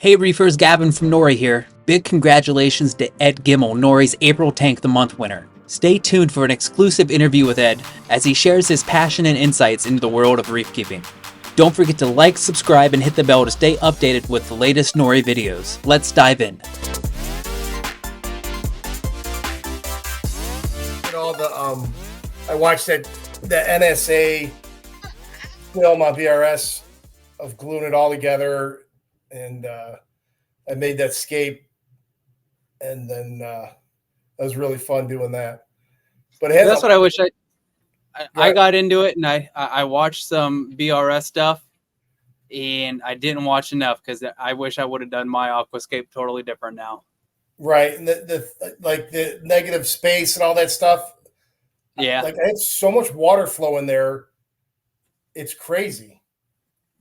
Hey Reefers, Gavin from NORE here. Big congratulations to Ed Gimmel, NORE's April Tank of the Month winner. Stay tuned for an exclusive interview with Ed as he shares his passion and insights into the world of reef keeping. Don't forget to like, subscribe, and hit the bell to stay updated with the latest NORE videos. Let's dive in. I watched the NSA film on VRS of gluing it all together, and I made that scape, and then that was really fun doing that. But that's what I wish I got into it, and I watched some VRS stuff, and I didn't watch enough because I wish I would have done my aquascape totally different now. Right, and the negative space and all that stuff. Yeah, like I had so much water flow in there, it's crazy.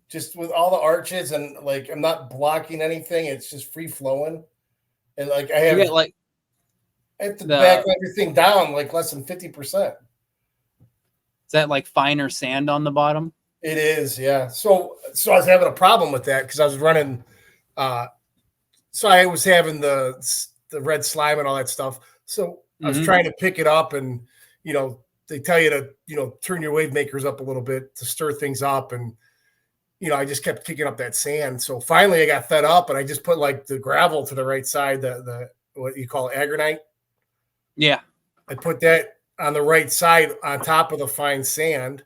Just with all the arches, and like I'm not blocking anything; it's just free flowing. And like I have to back everything down like less than 50%. Is that like finer sand on the bottom? It is, yeah. So I was having a problem with that because I was running. So I was having the red slime and all that stuff. So I was trying to pick it up, and they tell you to turn your wave makers up a little bit to stir things up, and I just kept kicking up that sand. So finally I got fed up, and I just put like the gravel to the right side, the what you call agronite. Yeah. I put that on the right side on top of the fine sand.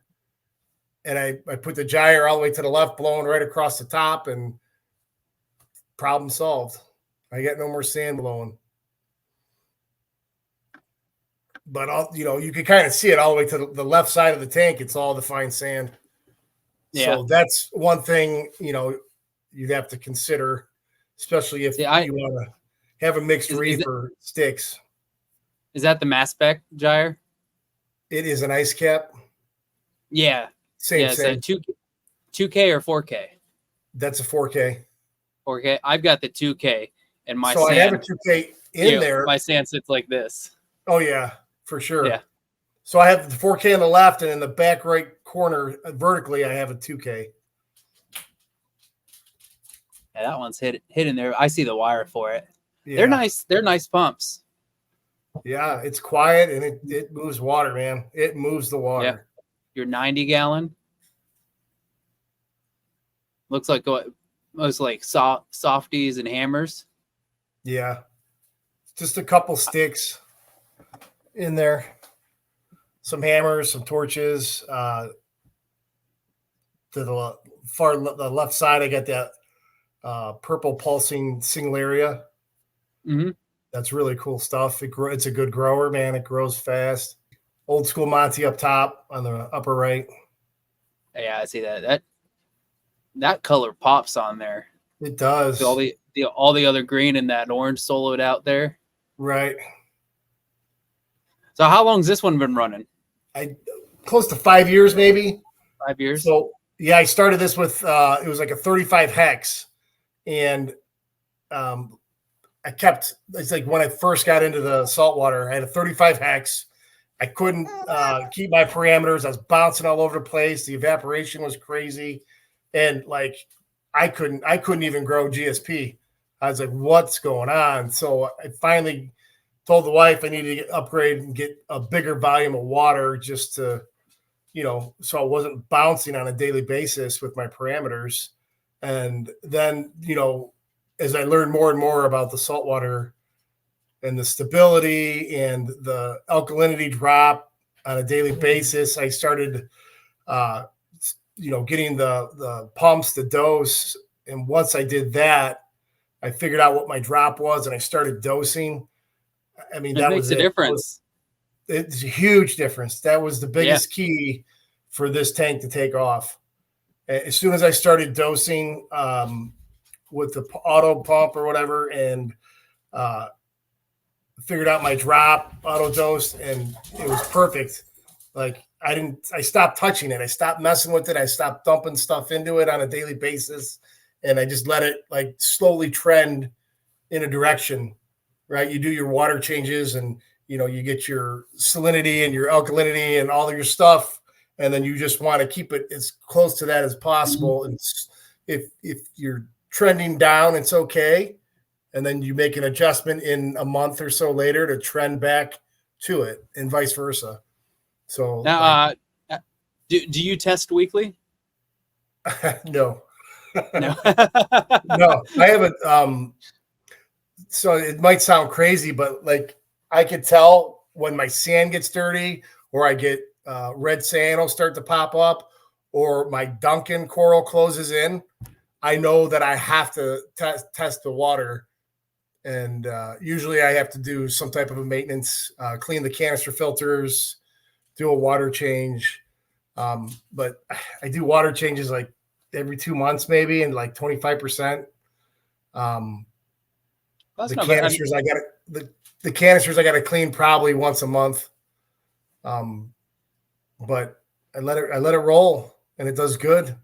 And I put the gyre all the way to the left, blowing right across the top, and problem solved. I got no more sand blowing. But you can kind of see it all the way to the left side of the tank. It's all the fine sand. Yeah. So that's one thing, you'd have to consider, especially if you want to have a mixed reef or sticks. Is that the mass spec gyre? It is an ice cap. Yeah. Same. Is that 2K or 4K? That's a 4K. 4K. I've got the 2K, and my sand. I have a 2K in there. My sand sits like this. Oh yeah, for sure. Yeah. So I have the 4K on the left, and in the back right corner vertically, I have a 2K. Yeah, that one's hidden there. I see the wire for it. Yeah. They're nice. They're nice pumps. Yeah, it's quiet, and it moves water, man. It moves the water. Yeah. Your 90-gallon looks like most like softies and hammers. Yeah, just a couple sticks in there, some hammers, some torches. To the the left side, I got that purple pulsing singularia. That's really cool stuff. It's a good grower, man. It grows fast. Old school Monty up top on the upper right. Yeah, I see that. That color pops on there. It does. So all the other green and that orange soloed out there. Right. So how long's this one been running? Close to 5 years, maybe. 5 years. So yeah, I started this with it was like a 35 hex, and it's like when I first got into the saltwater, I had a 35 hex. I couldn't keep my parameters. I was bouncing all over the place. The evaporation was crazy. And like, I couldn't even grow GSP. I was like, what's going on? So I finally told the wife I needed to upgrade and get a bigger volume of water just to, so I wasn't bouncing on a daily basis with my parameters. And then, as I learned more and more about the saltwater and the stability and the alkalinity drop on a daily basis, I started, getting the pumps, the dose. And once I did that, I figured out what my drop was, and I started dosing. I mean, that makes a difference. It's a huge difference. That was the biggest key for this tank to take off. As soon as I started dosing with the auto pump or whatever, and figured out my drop, auto dosed, and it was perfect. Like I stopped touching it. I stopped messing with it. I stopped dumping stuff into it on a daily basis. And I just let it like slowly trend in a direction, right? You do your water changes, and, you get your salinity and your alkalinity and all of your stuff. And then you just want to keep it as close to that as possible. And if you're trending down, it's okay. And then you make an adjustment in a month or so later to trend back to it, and vice versa. So Now, like, do you test weekly? no, No. no, I haven't. So it might sound crazy, but like I could tell when my sand gets dirty, or I get red sand will start to pop up, or my Duncan coral closes in. I know that I have to test the water, and usually I have to do some type of a maintenance, clean the canister filters, do a water change. But I do water changes like every 2 months, maybe, and like 25%. That's The not bad. canisters I got the canisters I got to clean probably once a month. But I let it roll, and it does good.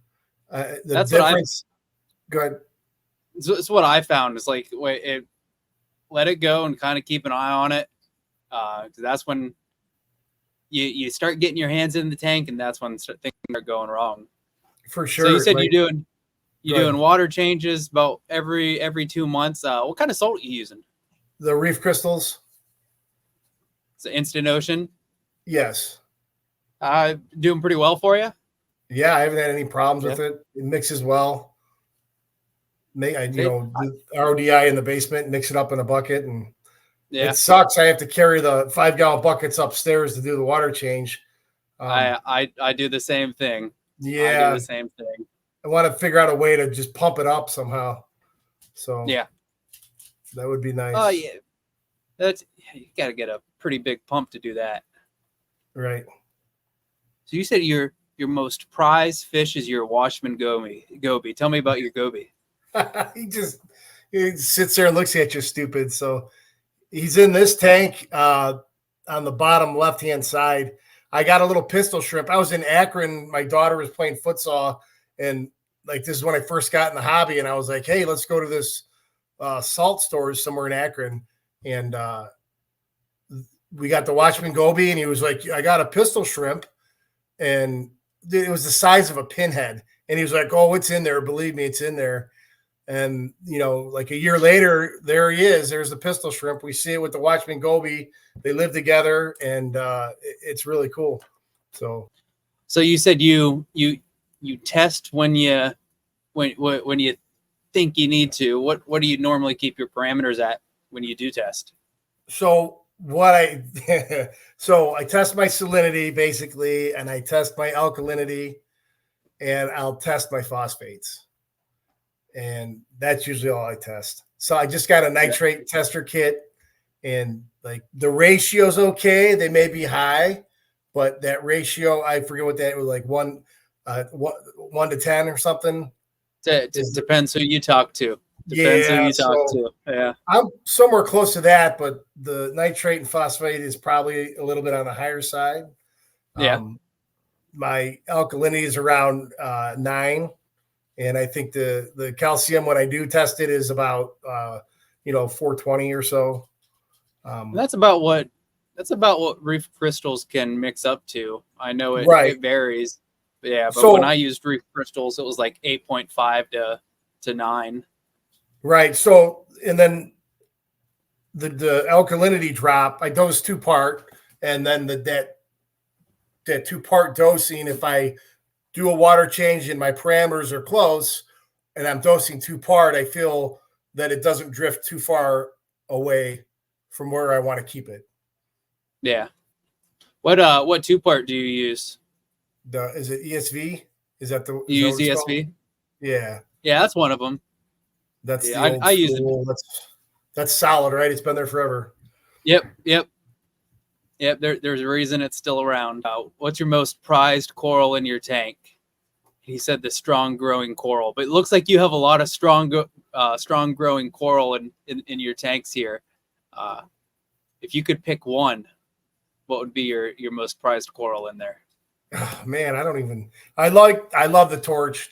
The That's what I. difference. Good. It's what I found is like let it go and kind of keep an eye on it. That's when you start getting your hands in the tank, and that's when things are going wrong. For sure. So you said like, you're doing water changes about every 2 months. What kind of salt are you using? the reef crystals. It's Instant Ocean. Yes. Doing pretty well for you. Yeah, I haven't had any problems with it. It mixes well. The RODI in the basement, mix it up in a bucket, and it sucks. I have to carry the 5-gallon buckets upstairs to do the water change. I do the same thing. Yeah, I do the same thing. I want to figure out a way to just pump it up somehow. So yeah, that would be nice. Oh yeah, you got to get a pretty big pump to do that. Right. So you said your most prized fish is your Washman goby. Tell me about your goby. he sits there and looks at you stupid. So he's in this tank on the bottom left-hand side. I got a little pistol shrimp. I was in Akron. My daughter was playing futsal, and like this is when I first got in the hobby. And I was like, "Hey, let's go to this salt stores somewhere in Akron." And we got the Watchman goby, and he was like, "I got a pistol shrimp," and it was the size of a pinhead. And he was like, "Oh, it's in there. Believe me, it's in there." And, like a year later, there he is. There's the pistol shrimp. We see it with the Watchman goby. They live together, and it's really cool. So you said you test when you think you need to. What do you normally keep your parameters at when you do test? So I test my salinity basically, and I test my alkalinity, and I'll test my phosphates. And that's usually all I test. So I just got a nitrate tester kit, and like the ratio's okay. They may be high, but that ratio, I forget what that was, like 1 to 10 or something. It depends who you talk to. Yeah. I'm somewhere close to that, but the nitrate and phosphate is probably a little bit on the higher side. Yeah. My alkalinity is around 9. And I think the calcium, when I do test it, is about 420 or so. That's about what reef crystals can mix up to. I know it varies. Yeah, but when I used reef crystals, it was like 8.5 to 9. Right. So, and then the alkalinity drop, I dose 2-part, and then that 2-part dosing, if I do a water change and my parameters are close and I'm dosing 2-part, I feel that it doesn't drift too far away from where I want to keep it. Yeah. What 2-part do you use? Is it ESV? Is that the you use ESV? Yeah. Yeah, that's one of them. That's the old I use it. That's solid, right? It's been there forever. Yep. There's a reason it's still around. What's your most prized coral in your tank? He said the strong growing coral, but it looks like you have a lot of strong growing coral in your tanks here. If you could pick one, what would be your most prized coral in there? Oh, man, I love the torch.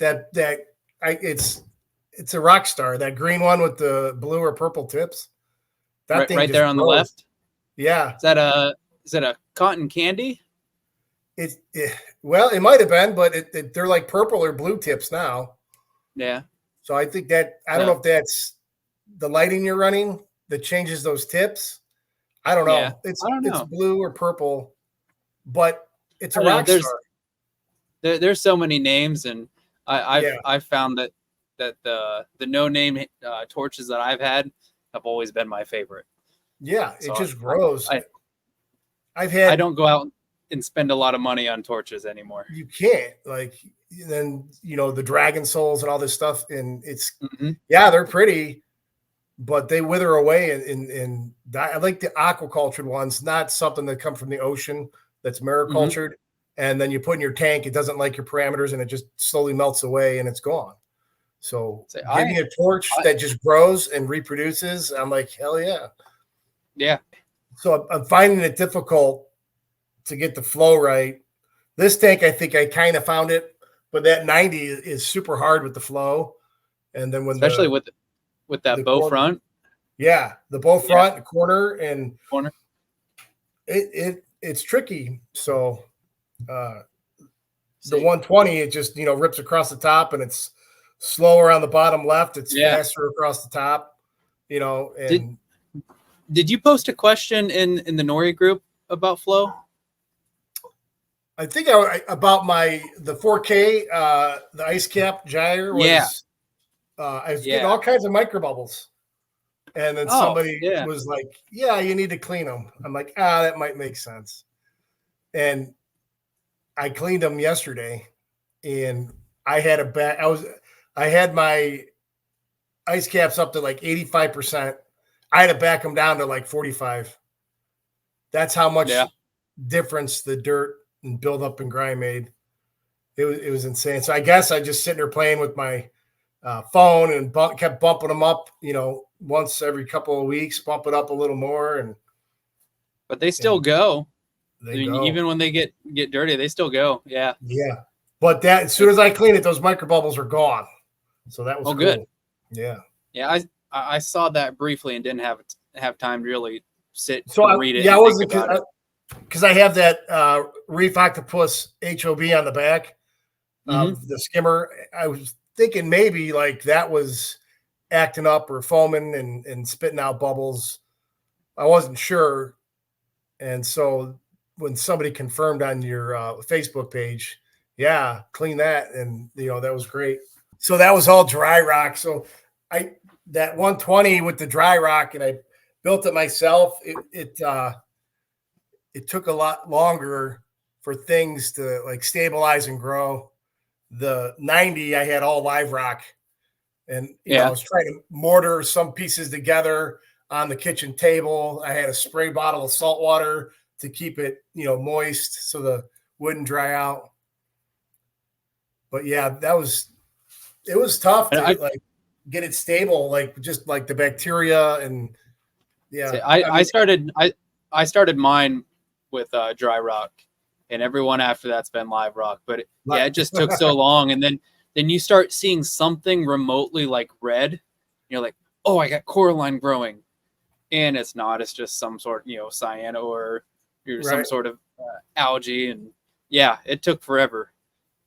It's a rock star. That green one with the blue or purple tips. That thing right there on the left. Yeah. Is that a cotton candy? Well, it might have been, but they're like purple or blue tips now. Yeah. So I think that, I don't know if that's the lighting you're running that changes those tips. I don't Yeah. know. It's I don't know. blue or purple, but it's I a don't know. rock star. There's so many names, and Yeah. I've found that the no name torches that I've had have always been my favorite. Yeah. It So just grows. I I've I had, don't go out and spend a lot of money on torches anymore. you can't, like, then, the dragon souls and all this stuff. And it's, Hmm. yeah, they're pretty, but they wither away. And I like the aquacultured ones, not something that come from the ocean that's Hmm. maricultured. And then you put in your tank, it doesn't like your parameters and it just slowly melts away and it's gone. So So give me a torch I that just grows and reproduces. I'm like, hell yeah. yeah. So I'm finding it difficult to get the flow right. This tank, I think I kind of found it, but that 90 is super hard with the flow. And then when Especially the with that bow corner, front. yeah, the bow Yeah. front, the corner, and Corner. it's tricky. So the See. 120, it just rips across the top, and it's slower on the bottom left. It's Yeah. faster across the top. Did And did you post a question in the NORE group about flow? I think about the 4K, the ice cap gyre Yeah. was, I was getting Yeah. all kinds of micro bubbles. And then Oh, somebody yeah. was like, yeah, you need to clean them. I'm like, that might make sense. And I cleaned them yesterday, and I had I had my ice caps up to like 85%. I had to back them down to like 45. That's how much Yeah. difference the dirt and buildup and grime made. It was insane. So I guess I just sitting there playing with my phone and kept bumping them up, once every couple of weeks, bump it up a little more, But they still go. I they mean, go. even when they get dirty, they still go. Yeah. Yeah. But that, as soon as I clean it, those micro bubbles are gone. So that was cool. Good. Yeah. Yeah. I saw that briefly and didn't have time to really sit So read it. yeah, I and wasn't, think about it. because I have that Reef Octopus HOB on the back of the skimmer. I was thinking maybe like that was acting up or foaming and spitting out bubbles. I wasn't sure. And so when somebody confirmed on your Facebook page, yeah, clean that. And, that was great. So that was all dry rock. So that 120 with the dry rock, and I built it myself. It took a lot longer for things to like stabilize and grow. The 90, I had all live rock, and I was trying to mortar some pieces together on the kitchen table. I had a spray bottle of salt water to keep it, moist so the wouldn't dry out. But yeah, it was tough to like get it stable, like just like the bacteria and yeah. I started mine with dry rock, and everyone after that's been live rock. But it just took so long, and then you start seeing something remotely like red. You're like, oh, I got coralline growing, and it's not. It's just some sort, cyano or some sort of algae, and yeah, it took forever.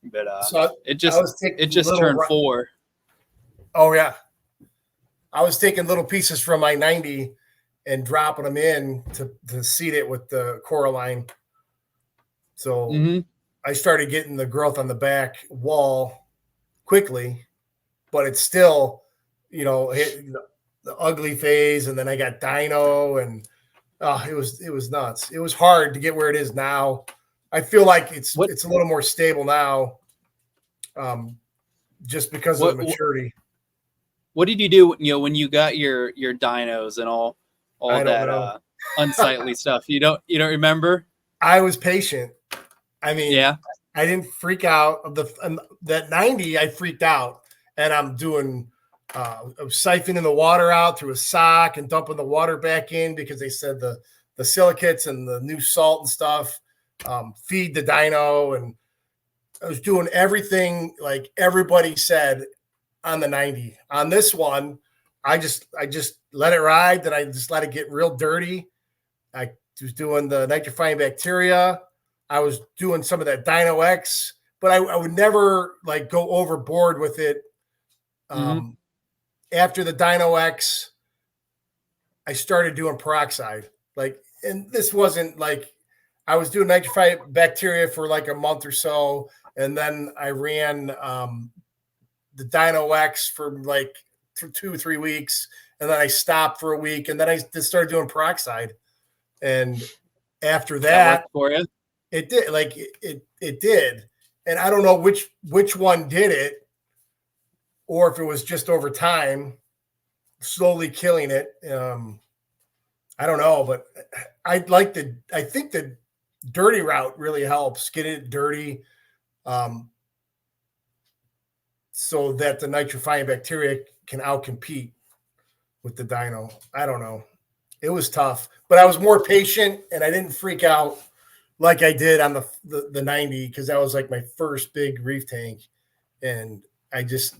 But so it just turned 4. Oh yeah, I was taking little pieces from my 90 and dropping them in to seed it with the coralline. So I started getting the growth on the back wall quickly, but it's still, hit the ugly phase. And then I got dino, and it was nuts. It was hard to get where it is now. I feel like it's a little more stable now, just because of the maturity. What did you do, when you got your dinos and all that unsightly stuff? You don't remember? I was patient. I mean, yeah. I didn't freak out. That 90, I freaked out, and I'm doing siphoning the water out through a sock and dumping the water back in because they said the silicates and the new salt and stuff feed the dino, and I was doing everything like everybody said on the 90. On this one, I just let it ride. Then I just let it get real dirty. I was doing the nitrifying bacteria. I was doing some of that Dino X, but I would never like go overboard with it Mm-hmm. After the Dino X, I started doing peroxide. Like, and this wasn't like I was doing nitrified bacteria for like a month or so, and then I ran the Dino X for like 2 or 3 weeks, and then I stopped for a week, and then I just started doing peroxide. And after That worked that, for you? it did. Like it did, and I don't know which one did it, or if it was just over time, slowly killing it. I don't know, but I think the dirty route really helps get it dirty, um, so that the nitrifying bacteria can outcompete with the dino. I don't know. It was tough, but I was more patient and I didn't freak out like I did on the 90, because that was like my first big reef tank. And I just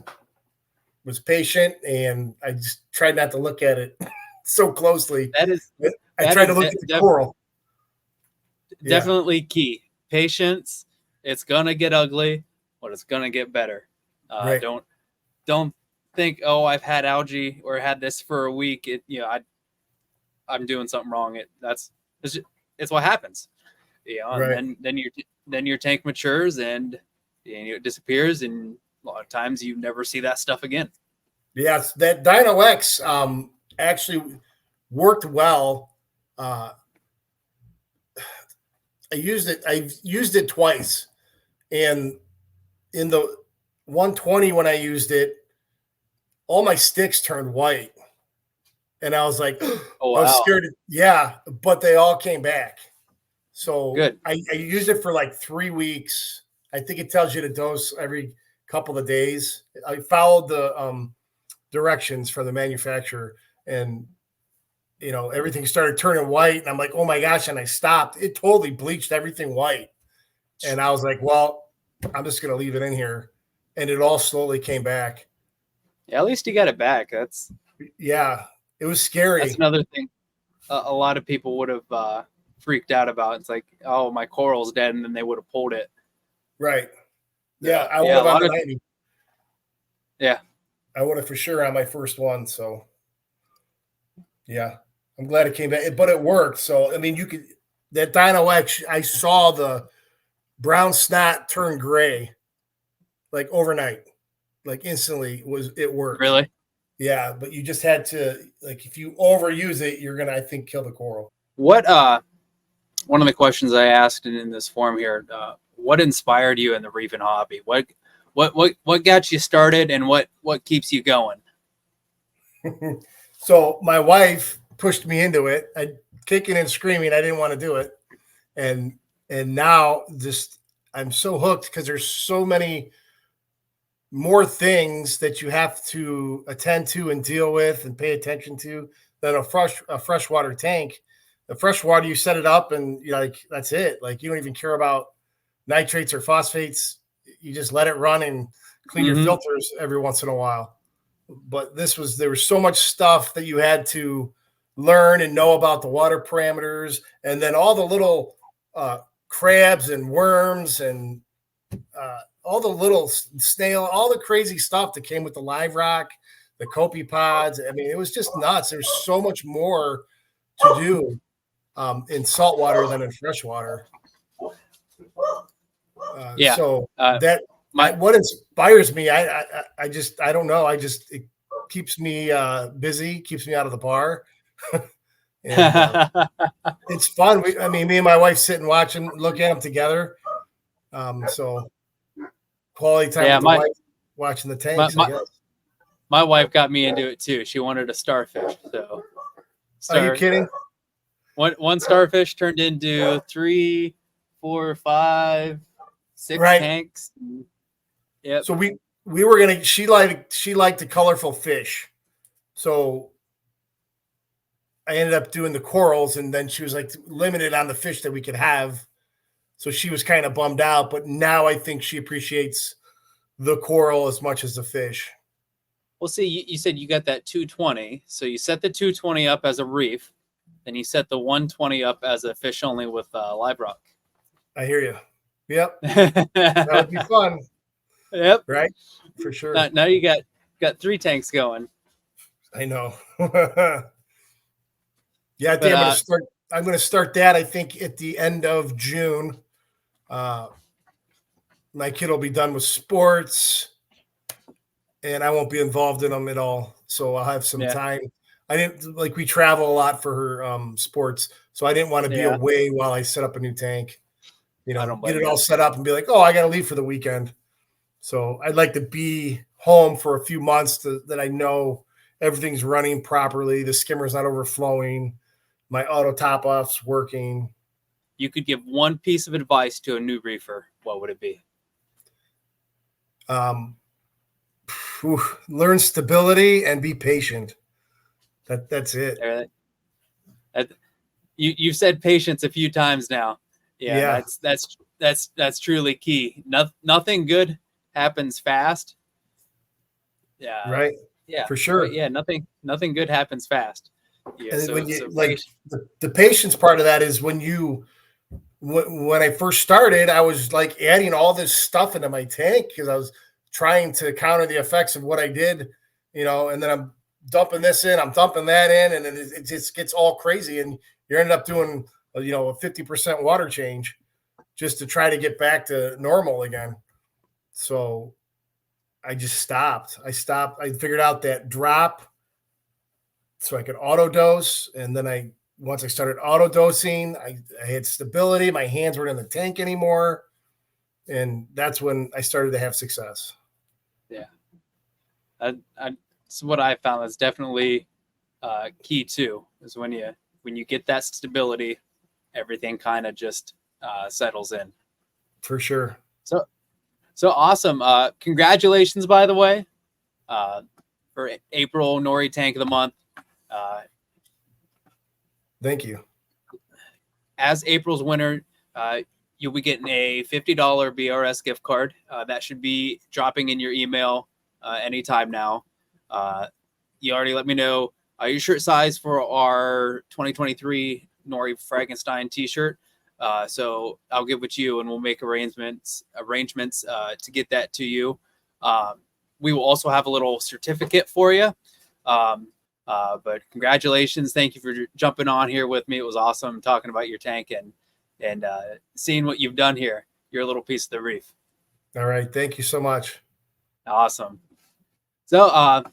was patient and I just tried not to look at it so closely. That is I tried to look at the coral. Definitely key. Patience. It's gonna get ugly, but it's gonna get better. Right. Don't think, oh, I've had algae or had this for a week. I'm doing something wrong. It's what happens. Right. And then your tank matures and it disappears, and a lot of times you never see that stuff again. Yes, that Dino X actually worked well. I've used it twice, and in the 120 when I used it, all my sticks turned white, and I was like, Oh I was wow, scared. Yeah, but they all came back. So good. I used it for like 3 weeks. I think it tells you to dose every couple of days. I followed the directions from the manufacturer, and everything started turning white, and I'm like, oh my gosh, and I stopped. It totally bleached everything white, and I was like, well, I'm just gonna leave it in here, and it all slowly came back. Yeah, at least you got it back. Yeah, it was That's scary. another thing a lot of people would have freaked out about. It's like, oh, my coral's dead, and then they would have pulled it. Right. Yeah, I would Yeah, a have on lot the of 90. yeah. I would have for sure on my first one. So yeah, I'm glad it came back, but it worked. So I mean, that Dino X. I saw the brown snot turn gray like overnight, like instantly. It worked? Really. Yeah, but you just had to, like, if you overuse it, you're gonna, I think, kill the coral. What one of the questions I asked in this form here, what inspired you in the reefing hobby? What got you started, and what keeps you going? So my wife pushed me into it. I kicking and screaming. I didn't want to do it, and now just I'm so hooked because there's so many more things that you have to attend to and deal with and pay attention to than a freshwater tank. The freshwater, you set it up and you're like, that's it. Like, you don't even care about nitrates or phosphates. You just let it run and clean your Mm-hmm. filters every once in a while. But there was so much stuff that you had to learn and know about the water parameters, and then all the little crabs and worms and all the little snail, all the crazy stuff that came with the live rock, the copepods. I mean, it was just nuts. There's so much more to do in saltwater than in freshwater. Yeah. So My what inspires me, I just, I don't know. It keeps me busy, keeps me out of the bar. And it's fun. Me and my wife sit and watch and look at them together. So quality time yeah, with the wife, watching the tanks, I guess. my wife got me into it too. She wanted a starfish, so Are you kidding? One starfish turned into 3, 4, 5, 6 Right. tanks. Yep. So we were gonna. She liked the colorful fish, so I ended up doing the corals, and then she was like limited on the fish that we could have. So she was kind of bummed out, but now I think she appreciates the coral as much as the fish. Well, see, you said you got that 220, so you set the 220 up as a reef, then you set the 120 up as a fish only with live rock. I hear you. Yep, that would be fun. Yep. Right, for sure. Now you got got 3 tanks going. I know. Yeah, I think But I'm gonna start that, I think, at the end of June. My kid will be done with sports, and I won't be involved in them at all. So I'll have some yeah, time. I didn't like we travel a lot for her sports, so I didn't want to be yeah, away while I set up a new tank. I don't Get blame it you. all set up and be like, oh, I got to leave for the weekend. So I'd like to be home for a few months that I know everything's running properly. The skimmer's not overflowing. My auto top off's working. You could give one piece of advice to a new reefer, what would it be? Um, Learn stability and be patient. That's it. There, you've said patience a few times now. Yeah, Yeah. that's truly key. Nothing good happens fast. Yeah, Right. yeah, For sure. yeah. Nothing good happens fast. Yeah, And when so you like patient. the patience part of that is when I first started, I was like adding all this stuff into my tank because I was trying to counter the effects of what I did, and then I'm dumping this in, I'm dumping that in, and it just gets all crazy. And you end up doing, a 50% water change just to try to get back to normal again. So I just stopped. I figured out that drop so I could auto dose. And then once I started auto dosing, I had stability. My hands weren't in the tank anymore. And that's when I started to have success. Yeah, that's what I found. That's definitely key too. Is when you get that stability, everything kind of just settles in. For sure. So awesome. Congratulations, by the way, for April NORE Tank of the Month. Thank you. As April's winner, you'll be getting a $50 BRS gift card. That should be dropping in your email anytime now. You already let me know your shirt size for our 2023 NORE Frankenstein t-shirt. So I'll get with you and we'll make arrangements to get that to you. We will also have a little certificate for you. But congratulations. Thank you for jumping on here with me. It was awesome talking about your tank and seeing what you've done here. You're a little piece of the reef. All right. Thank you so much. Awesome. So